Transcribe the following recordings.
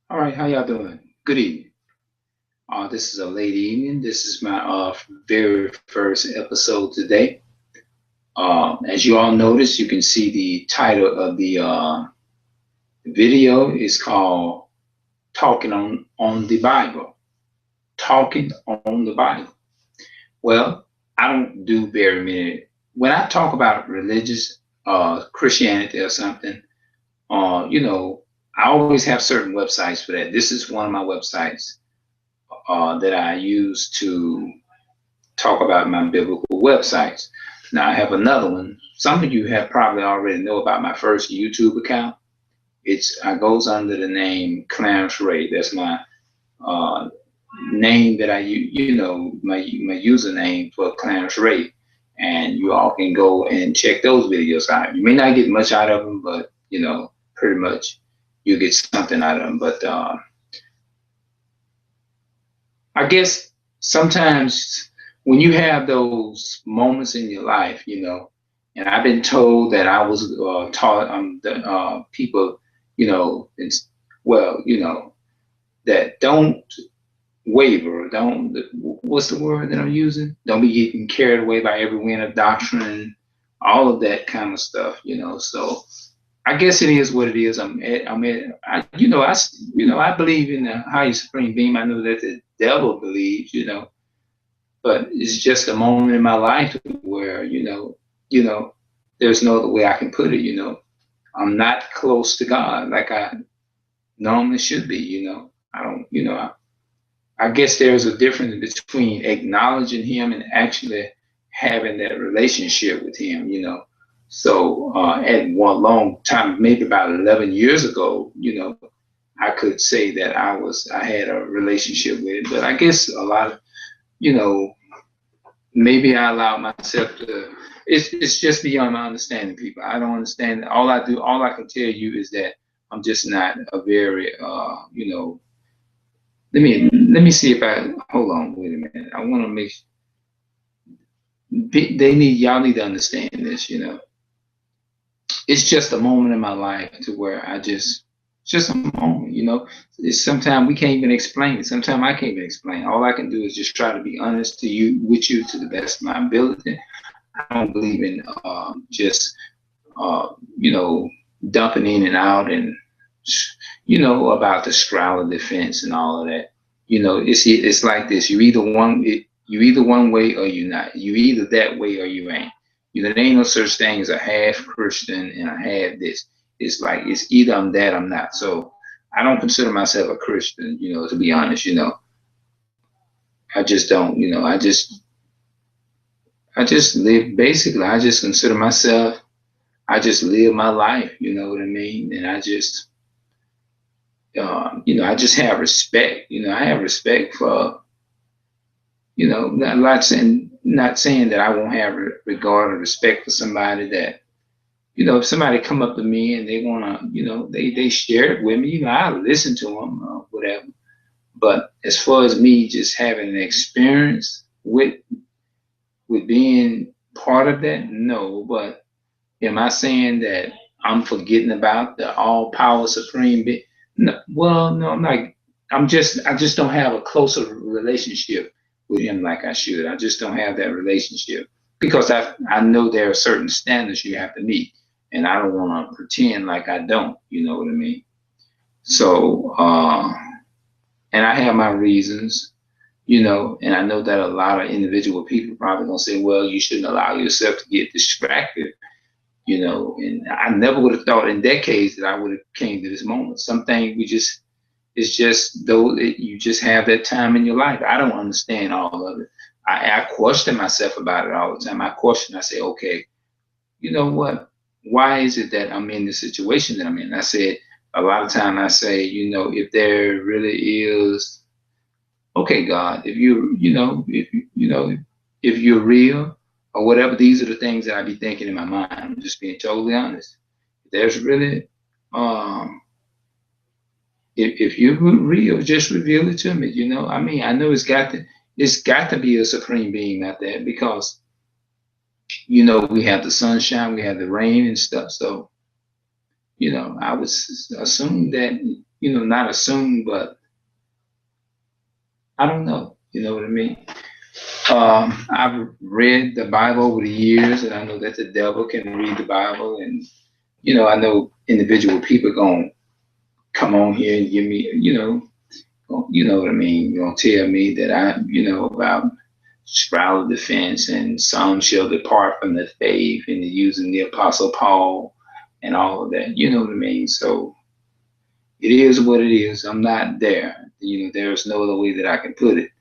All right, how y'all doing? Good evening. This is a late evening. This is my very first episode today. As you all notice, you can see the title of the video is called "Talking on the Bible." Talking on the Bible. Well, I don't do very many. When I talk about religious Christianity or something, you know, I always have certain websites for that. This is one of my websites that I use to talk about my biblical websites. Now I have another one. Some of you have probably already know about my first YouTube account. It's goes under the name Clarence Ray. That's my uh, name that I use. You know, my username for Clarence Ray. And you all can go and check those videos out. You may not get much out of them, but you know, pretty much you get something out of them. But I guess sometimes when you have those moments in your life, you know, and I've been told that I was taught the people, you know, well, you know, that don't waver, don't, what's the word that I'm using? Don't be getting carried away by every wind of doctrine, all of that kind of stuff, you know. So I guess it is what it is. You know, I believe in the highest supreme being. I know that the devil believes, you know, but it's just a moment in my life where, you know, there's no other way I can put it, you know. I'm not close to God like I normally should be, you know. I don't, you know, I guess there's a difference between acknowledging him and actually having that relationship with him, you know. So at one long time, maybe about 11 years ago, you know, I could say that I had a relationship with it. But I guess a lot of, you know, maybe I allowed myself to. It's just beyond my understanding, people. I don't understand. All I can tell you is that I'm just not a very, you know. Let me see if I hold on. Wait a minute. I want to make. Y'all need to understand this. You know, it's just a moment in my life to where it's just a moment. You know, it's sometimes we can't even explain it. Sometimes I can't even explain. All I can do is just try to be honest to you with you to the best of my ability. I don't believe in just you know, dumping in and out and you know about the straddle defense and all of that. You know, it's like this. You either one way or you not. You either that way or you ain't. You know, there ain't no such thing as a half Christian and a half this. It's like it's either I'm that or I'm not. So I don't consider myself a Christian. You know, to be honest, you know, I just don't. You know, I just live basically. I just consider myself I just live my life, you know what I mean? And you know, I just have respect. You know, I have respect for, you know, not saying that I won't have regard or respect for somebody that, you know, if somebody come up to me and they wanna, you know, they share it with me, you know, I listen to them, whatever. But as far as me just having an experience with being part of that, no. But am I saying that I'm forgetting about the all power supreme being? No, well, no, I'm not. I just don't have a closer relationship with him like I should. I just don't have that relationship because I know there are certain standards you have to meet, and I don't want to pretend like I don't. You know what I mean? So, and I have my reasons, you know, and I know that a lot of individual people probably gonna say, well, you shouldn't allow yourself to get distracted, you know, and I never would have thought in decades that I would have came to this moment. Something we just it's just though you just have that time in your life. I don't understand all of it. I question myself about it all the time. I question, I say, okay, you know what? Why is it that I'm in the situation that I'm in? I said a lot of time I say, you know, if there really is okay, God, if you know, if you know, if you're real or whatever, these are the things that I be thinking in my mind. I'm just being totally honest. If there's really, um, if you're real, just reveal it to me. You know, I mean, I know it's got to be a supreme being out there because you know we have the sunshine, we have the rain and stuff. So you know, I would assume that. not assume, but I don't know. You know what I mean? I've read the Bible over the years, and I know that the devil can read the Bible, and I know individual people gonna come on here and give me, what I mean. You're gonna tell me that about straddle the fence and some shall depart from the faith, and using the Apostle Paul and all of that. You know what I mean? So it is what it is. I'm not there. There's no other way that I can put it.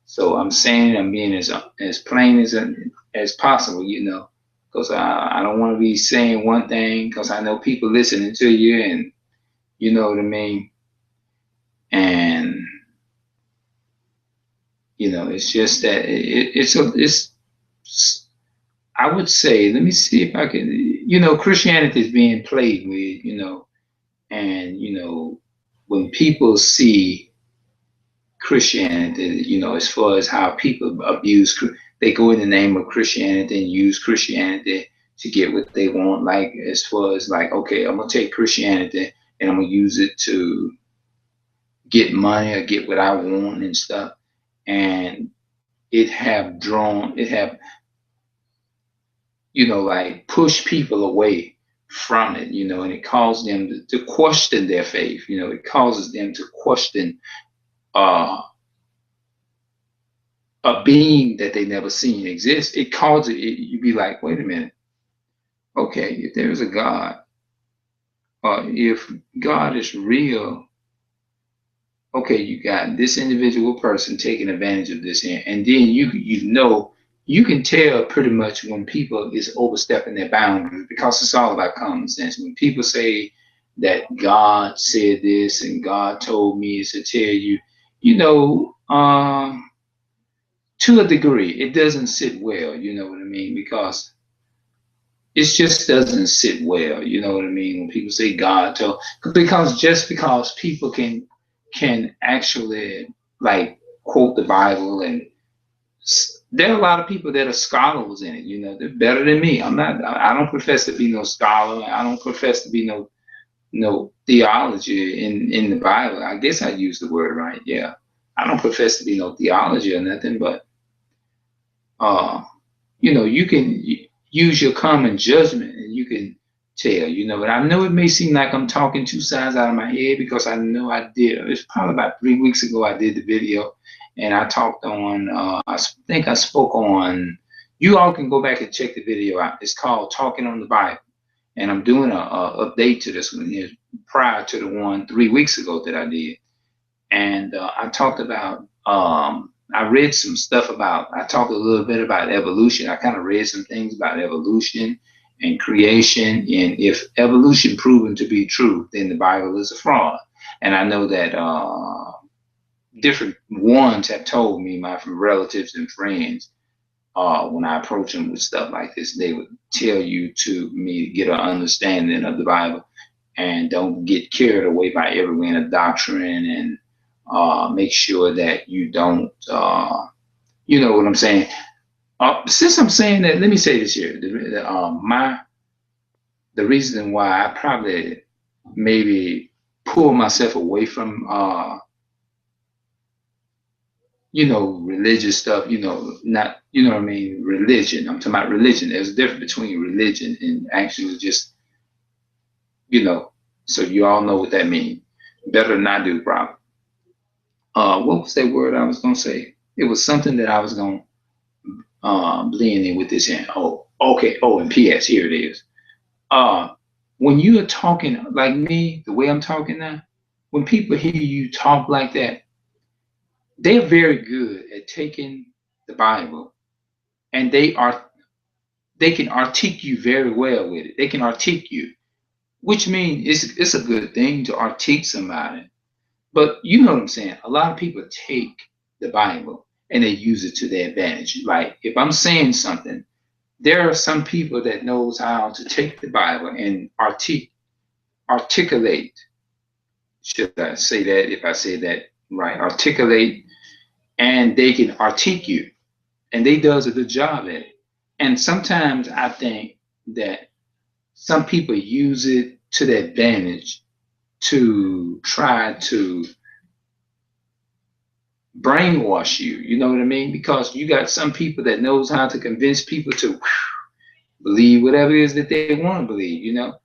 So I'm saying I'm being as plain as possible, because I don't want to be saying one thing because I know people listening to you, and you know what I mean. And it's just that it's I would say, let me see if I can, Christianity is being played with, and when people see Christianity, as far as how people abuse, they go in the name of Christianity and use Christianity to get what they want. Like, as far as like, okay, I'm gonna take Christianity and I'm gonna use it to get money or get what I want and stuff. And it have, like push people away from it, and it causes them to question their faith. It causes them to question uh, a being that they never seen exist. It causes you be like, wait a minute, okay, if there's a God, or if God is real, okay, you got this individual person taking advantage of this, and then you can tell pretty much when people is overstepping their boundaries, because it's all about common sense. When people say that God said this and God told me to tell you, you know, to a degree, it doesn't sit well. You know what I mean? Because it just doesn't sit well. You know what I mean? When people say God told, because people can actually like quote the Bible, and there are a lot of people that are scholars in it. They're better than me. I'm not. I don't profess to be no scholar. I don't profess to be no theology in the Bible. I guess I use the word right. Yeah, I don't profess to be no theology or nothing, but uh, you can use your common judgment and you can tell. But I know it may seem like I'm talking two sides out of my head, because I know I did. It's probably about 3 weeks ago I did the video, and I talked on. I think I spoke on. You all can go back and check the video out. It's called "Talking on the Bible," and I'm doing a update to this one here prior to the one 3 weeks ago that I did, and I talked about. I read some stuff I talked a little bit about evolution. I kind of read some things about evolution and creation. And if evolution proven to be true, then the Bible is a fraud. And I know that different ones have told me, my relatives and friends, when I approach them with stuff like this, they would tell you to me to get an understanding of the Bible and don't get carried away by every wind of doctrine, and make sure that you don't, you know what I'm saying. Since I'm saying that, let me say this here: the reason why I probably maybe pull myself away from, religious stuff. Not, what I mean, religion. I'm talking about religion. There's a difference between religion and actually just, So you all know what that means. Better than I do, probably. What was that word I was gonna say? It was something that I was gonna blend in with this hand. Oh, okay. Oh, and P.S. Here it is. Uh, when you are talking like me, the way I'm talking now, when people hear you talk like that, they're very good at taking the Bible, and they can articulate you very well with it. They can articulate you, which means it's a good thing to articulate somebody. But you know what I'm saying? A lot of people take the Bible and they use it to their advantage. Like, if I'm saying something, there are some people that knows how to take the Bible and articulate. Should I say that? If I say that right, articulate, and they can articulate, and they does a good job at it. And sometimes I think that some people use it to their advantage, to try to brainwash you. You know what I mean? Because you got some people that knows how to convince people to believe whatever it is that they want to believe, you know?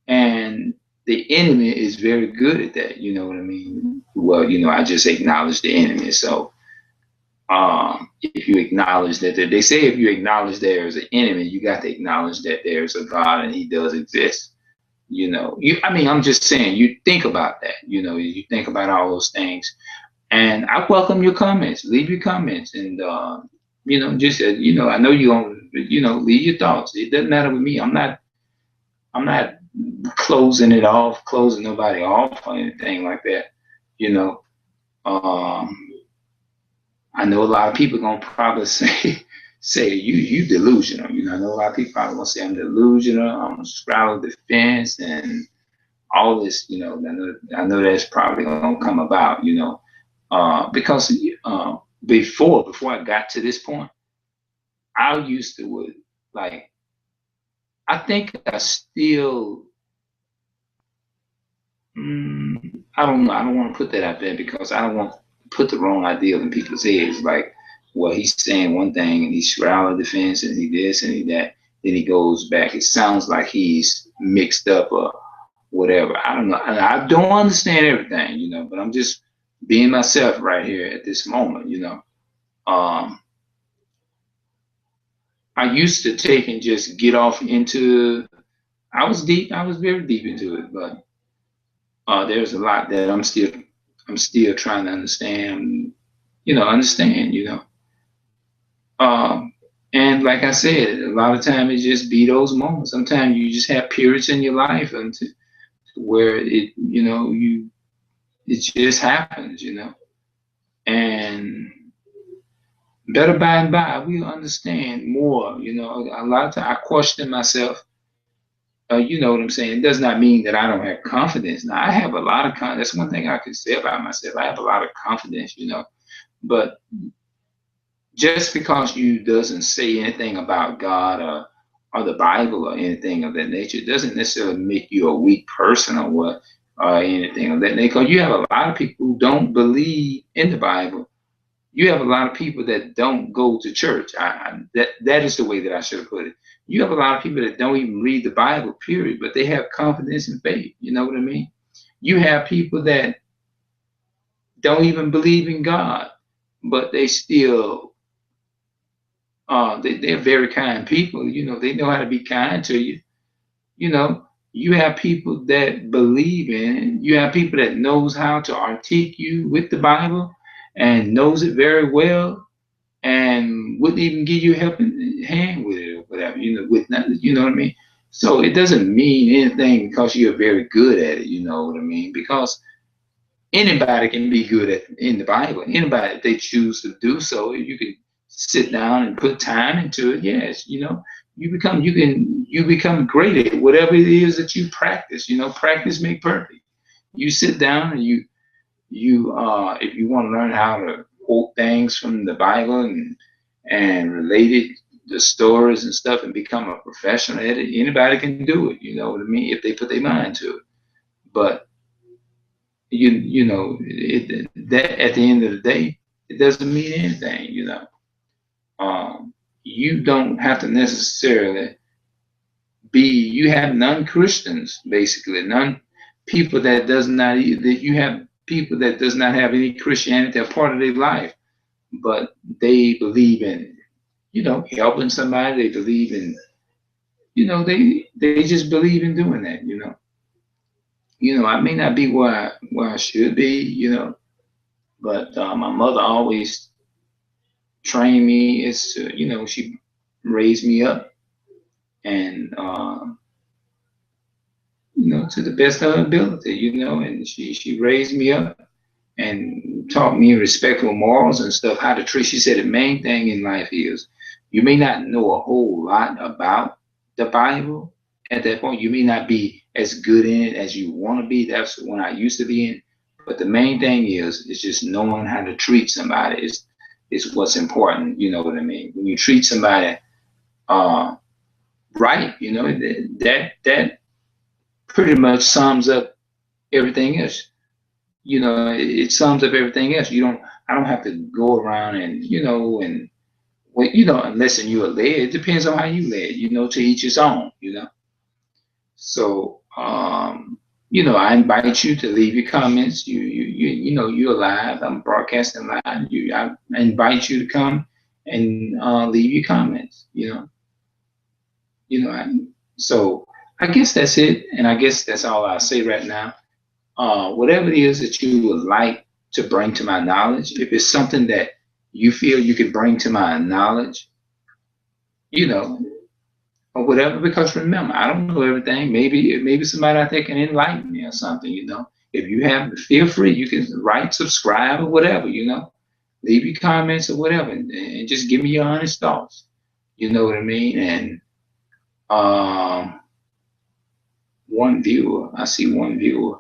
And the enemy is very good at that, you know what I mean? Well, you know, I just acknowledge the enemy. So if you acknowledge that they say if you acknowledge there's an enemy, you got to acknowledge that there's a God and he does exist. You know, I mean, I'm just saying, you think about that, you know, you think about all those things. And I welcome your comments. Leave your comments, and you know, just you know, I know you don't, you know, leave your thoughts. It doesn't matter with me. I'm not closing nobody off or anything like that. You know, um, I know a lot of people gonna probably say you delusional. You know, I know a lot of people probably gonna say I'm delusional. I'm straddling the fence and all this. You know, I know that's probably gonna come about. You know, because before I got to this point, I used to would like. I think I still. I don't know. I don't want to put that out there because I don't want to put the wrong idea in people's heads. Like, well, he's saying one thing and he's straddling the fence and he this and he that. Then he goes back. It sounds like he's mixed up or whatever. I don't know. I don't understand everything, you know. But I'm just being myself right here at this moment, you know. Um, I used to take and just get off into. I was deep. I was very deep into it, but there's a lot that I'm still trying to understand. You know, understand. You know, um, and like I said, a lot of time it just be those moments. Sometimes you just have periods in your life and where it, you know, it just happens. You know, and better by and by we'll understand more. You know, a lot of times I question myself. You know what I'm saying? It does not mean that I don't have confidence. Now, I have a lot of confidence. That's one thing I can say about myself. I have a lot of confidence, you know. But just because you doesn't say anything about God or the Bible or anything of that nature doesn't necessarily make you a weak person or what or anything of that nature. Because you have a lot of people who don't believe in the Bible. You have a lot of people that don't go to church. That is the way that I should have put it. You have a lot of people that don't even read the Bible, period, but they have confidence and faith. You know what I mean? You have people that don't even believe in God, but they still they're very kind people. You know, they know how to be kind to you. You know, you have people that believe in. You have people that knows how to articulate you with the Bible and knows it very well and wouldn't even give you a helping hand with it or whatever, you know, with nothing, you know what I mean? So it doesn't mean anything because you're very good at it, you know what I mean? Because anybody can be good at in the Bible. Anybody, if they choose to do so, you can sit down and put time into it. Yes, you know, you become great at whatever it is that you practice. You know, practice make perfect. You sit down and you if you want to learn how to quote things from the Bible and relate it the stories and stuff and become a professional at it, anybody can do it, you know what I mean, if they put their mind to it. But you know that at the end of the day, it doesn't mean anything, you know. You don't have to necessarily be you have non-Christians basically, none people that does not that you have people that does not have any Christianity a part of their life, but they believe in, you know, helping somebody. They believe in, you know, they just believe in doing that. You know, I may not be where I should be, you know, but my mother always trained me as to, you know, she raised me up and you know, to the best of her ability, you know, and she raised me up and taught me respectful morals and stuff, how to treat. She said the main thing in life is you may not know a whole lot about the Bible at that point. You may not be as good in it as you want to be. That's the one I used to be in. But the main thing is just knowing how to treat somebody is what's important. You know what I mean? When you treat somebody uh, right, you know, that pretty much sums up everything else. It sums up everything else. I don't have to go around and, and what, unless you're led, it depends on how you led, to each his own. So, I invite you to leave your comments. You're live. I'm broadcasting live. I invite you to come and leave your comments. You know. So I guess that's it, and I guess that's all I'll say right now. Whatever it is that you would like to bring to my knowledge, if it's something that you feel you could bring to my knowledge, you know, or whatever. Because remember, I don't know everything. Maybe somebody out there can enlighten me or something. If you have, feel free. You can write, subscribe, or whatever. Leave your comments or whatever, and just give me your honest thoughts. You know what I mean? And um, one viewer, I see one viewer.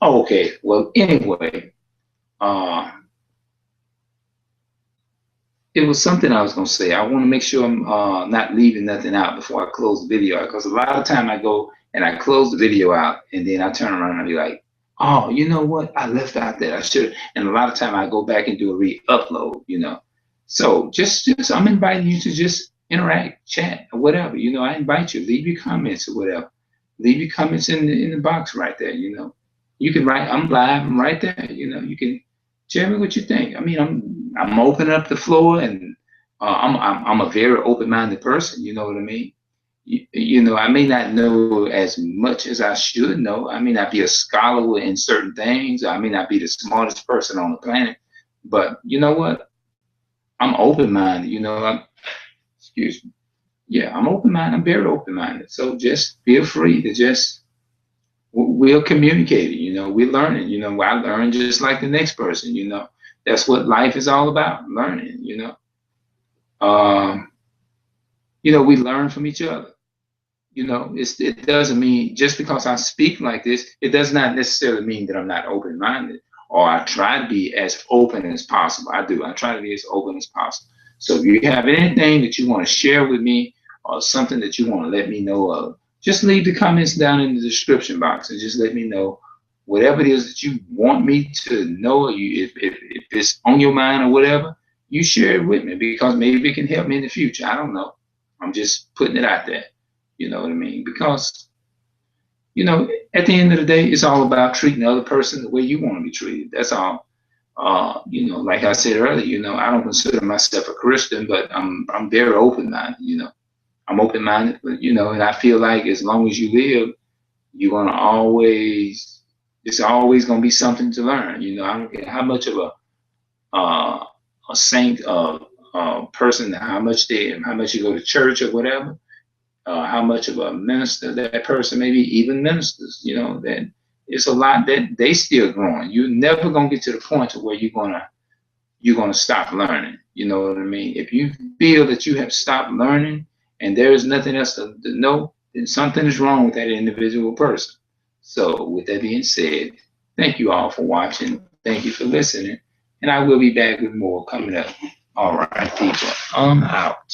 Oh, okay. Well, anyway, uh, it was something I was gonna say. I want to make sure I'm not leaving nothing out before I close the video out, because a lot of time I go and I close the video out and then I turn around and I be like, oh, you know what? I left out that I should. And a lot of time I go back and do a re-upload. So just I'm inviting you to just interact, chat, or whatever. I invite you. Leave your comments or whatever. Leave your comments in the box right there. You can write. I'm live. I'm right there. You can tell me what you think. I mean, I'm opening up the floor, and I'm a very open-minded person. You know what I mean? I may not know as much as I should know. I may not be a scholar in certain things. I may not be the smartest person on the planet, but you know what? I'm open-minded. Excuse me. Yeah, I'm open-minded. I'm very open-minded. So just feel free to just we're communicating. We're learning. I learn just like the next person. That's what life is all about, learning. Um, we learn from each other. It doesn't mean just because I speak like this, it does not necessarily mean that I'm not open-minded, or I try to be as open as possible. I do. I try to be as open as possible. So if you have anything that you want to share with me, or something that you want to let me know of, just leave the comments down in the description box and just let me know whatever it is that you want me to know. If it's on your mind or whatever, you share it with me, because maybe it can help me in the future. I don't know. I'm just putting it out there. You know what I mean? Because, at the end of the day, it's all about treating the other person the way you want to be treated. That's all. Like I said earlier, I don't consider myself a Christian, but I'm very open-minded. I'm open-minded, but and I feel like as long as you live, you're gonna always. It's always gonna be something to learn. I don't care how much of a saint, person, how much you go to church or whatever. How much of a minister that person, maybe even ministers, that it's a lot that they still growing. You're never gonna get to the point to where you're gonna stop learning. You know what I mean? If you feel that you have stopped learning and there is nothing else to know, then something is wrong with that individual person. So with that being said, thank you all for watching. Thank you for listening. And I will be back with more coming up. All right, people. I'm out.